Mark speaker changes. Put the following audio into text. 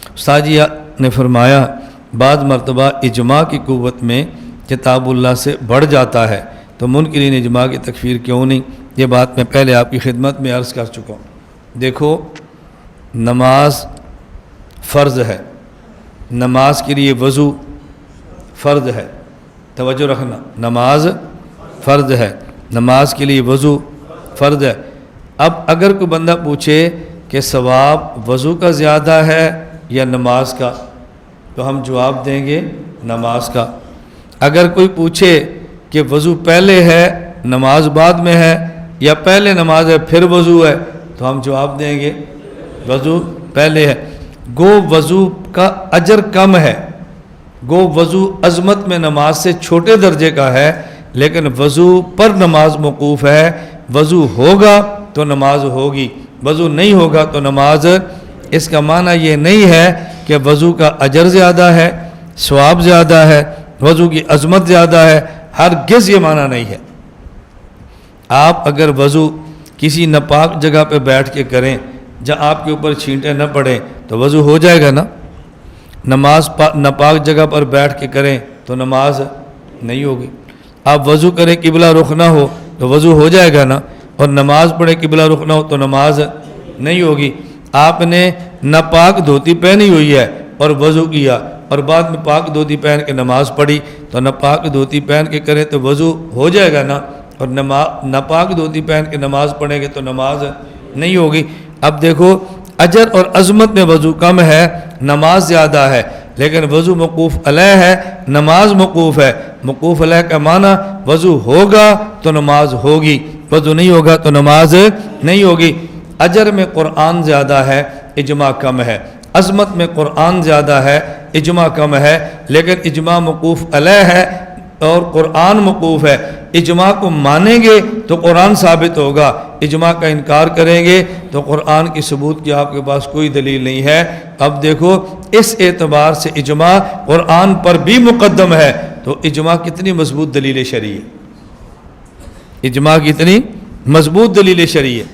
Speaker 1: استاد جی نے فرمایا بعض مرتبہ اجماع کی قوت میں کتاب اللہ سے بڑھ جاتا ہے تو منکرین اجماع کی تکفیر کیوں نہیں؟ یہ بات میں پہلے آپ کی خدمت میں عرض کر چکا ہوں۔ دیکھو، نماز فرض ہے، نماز کے لیے وضو فرض ہے، توجہ رکھنا، نماز فرض ہے، نماز کے لیے وضو فرض ہے۔ اب اگر کوئی بندہ پوچھے کہ ثواب وضو کا زیادہ ہے یا نماز کا، تو ہم جواب دیں گے نماز کا۔ اگر کوئی پوچھے کہ وضو پہلے ہے نماز بعد میں ہے یا پہلے نماز ہے پھر وضو ہے، تو ہم جواب دیں گے وضو پہلے ہے۔ گو وضو کا اجر کم ہے، گو وضو عظمت میں نماز سے چھوٹے درجے کا ہے، لیکن وضو پر نماز موقوف ہے۔ وضو ہوگا تو نماز ہوگی، وضو نہیں ہوگا تو نماز۔ اس کا معنی یہ نہیں ہے کہ وضو کا اجر زیادہ ہے، ثواب زیادہ ہے، وضو کی عظمت زیادہ ہے، ہرگز یہ معنی نہیں ہے۔ آپ اگر وضو کسی ناپاک جگہ پہ بیٹھ کے کریں جہاں آپ کے اوپر چھینٹیں نہ پڑیں تو وضو ہو جائے گا نا۔ نماز ناپاک جگہ پر بیٹھ کے کریں تو نماز نہیں ہوگی۔ آپ وضو کریں قبلہ رخ نہ ہو تو وضو ہو جائے گا نا، اور نماز پڑھیں قبلہ رخ نہ ہو تو نماز نہیں ہوگی۔ آپ نے ناپاک دھوتی پہنی ہوئی ہے اور وضو کیا اور بعد میں پاک دھوتی پہن کے نماز پڑھی تو ناپاک دھوتی پہن کے کریں تو وضو ہو جائے گا نا، اور ناپاک دھوتی پہن کے نماز پڑھیں گے تو نماز نہیں ہوگی۔ اب دیکھو، اجر اور عظمت میں وضو کم ہے، نماز زیادہ ہے، لیکن وضو موقوف علیہ ہے، نماز موقوف ہے۔ موقوف علیہ کا معنی وضو ہوگا تو نماز ہوگی، وضو نہیں ہوگا تو نماز نہیں ہوگی۔ اجر میں قرآن زیادہ ہے، اجماع کم ہے۔ عظمت میں قرآن زیادہ ہے، اجماع کم ہے، لیکن اجماع موقوف علیہ ہے اور قرآن موقوف ہے۔ اجماع کو مانیں گے تو قرآن ثابت ہوگا، اجماع کا انکار کریں گے تو قرآن کی ثبوت کی آپ کے پاس کوئی دلیل نہیں ہے۔ اب دیکھو، اس اعتبار سے اجماع قرآن پر بھی مقدم ہے تو اجماع کتنی مضبوط دلیل شرعی ہے، اجماع کتنی مضبوط دلیل شرعی ہے۔